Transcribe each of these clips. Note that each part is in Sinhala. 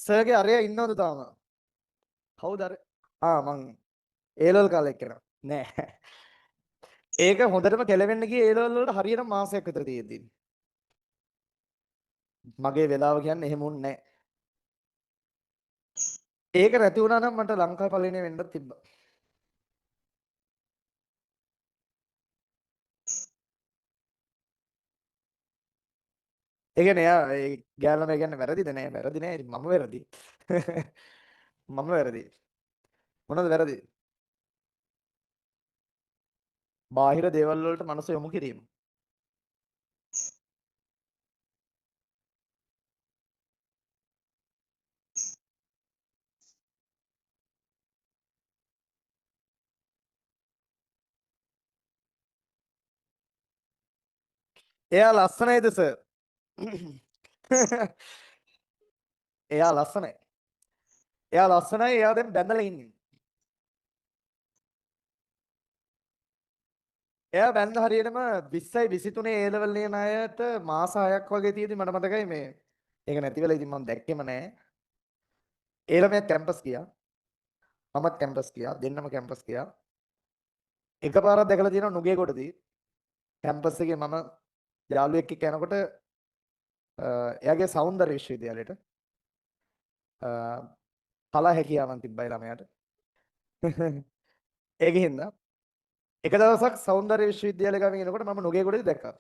සර්ගේ අරයා ඉන්නවද තාම? කවුද අර? මං ඒලවල් කාලේ එක්කෙනා. නෑ. ඒක හොඳටම කෙලවෙන්න ගියේ ඒලවල් වලට හරියට මාසයක් විතර තියෙද්දි. මගේ වෙලාව කියන්නේ එහෙම උන්නේ නෑ. ඒක නැති වුණා නම් මට ලංකාවේ පළවෙනි වෙන්නත් තිබ්බා. ඒ කියන්නේ එයා ඒ ගෑනම කියන්නේ වැරදිද නෑ වැරදි නෑ මම වැරදි. මම වැරදි. මොනවද වැරදි? බාහිර දේවල් වලට මනස යොමු කිරීම. එයා ලස්සනයිද සර්? එයා ලස්සනයි. එයා ලස්සනයි එයා දැන් බැඳලා ඉන්නේ. එයා බැඳ හරියටම 20යි 23 ඒ ලෙවල් ලියන අයට මාස 6ක් වගේ තියෙදි මට මතකයි මේ ඒක නැති වෙලා ඉතින් මම දැක්කෙම නෑ. ඒ ළමයා කැම්පස් ගියා. මමත් කැම්පස් ගියා. දෙන්නම කැම්පස් ගියා. එකපාරක් දැකලා තියෙනවා නුගේගොඩදී කැම්පස් එකේ මම යාළුවෙක් එක්ක යනකොට එයාගේ සෞන්දර්ය විශ්වවිද්‍යාලයට කලා හැකියාවන් තිබ්බයි ළමයාට. ඒකින්ද එක දවසක් සෞන්දර්ය විශ්වවිද්‍යාලය ගාමින් එනකොට මම නුගේගොඩදී දැක්කා.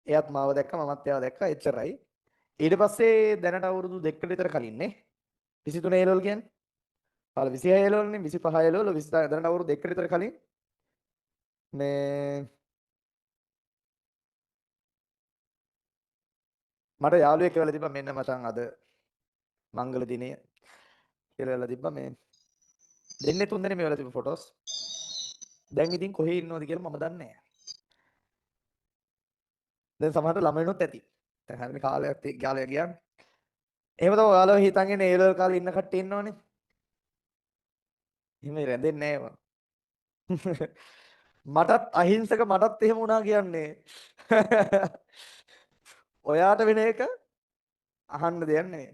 එයාත් මාව දැක්කා මමත් එයාව දැක්කා එච්චරයි. ඊට පස්සේ දැනට අවුරුදු දෙකකට විතර කලින් නේ 23 ඒලවල කියන්නේ. පාල 26 ඒලවලනේ 25 ඒලවල 20 දැනට අවුරුදු දෙකකට විතර කලින් මේ මට යාළුවෙක් කියලා තිබ්බා මෙන්න මචං අද මංගල දිනය කියලා තිබ්බා මේ දෙන්නේ තුන් දෙනේ මේ වල තිබ්බ ෆොටෝස්. දැන් ඉතින් කොහේ ඉන්නවද කියලා මම දන්නේ නැහැ. දැන් සමහර ළමයිනොත් ඇති. දැන් හැම කාලයක් කාලය ගියානේ. එහෙම තමයි ඔයාලව හිතන් ඉන්නේ ඒ ලෙවල් කාලේ ඉන්න කට්ටිය ඉන්නවනේ. එහෙම රැඳෙන්නේ නැහැ ඒවා. මටත් අහිංසක මටත් එහෙම වුණා කියන්නේ. ඔයාට වෙන එක අහන්න දෙයක් නෙවෙයි.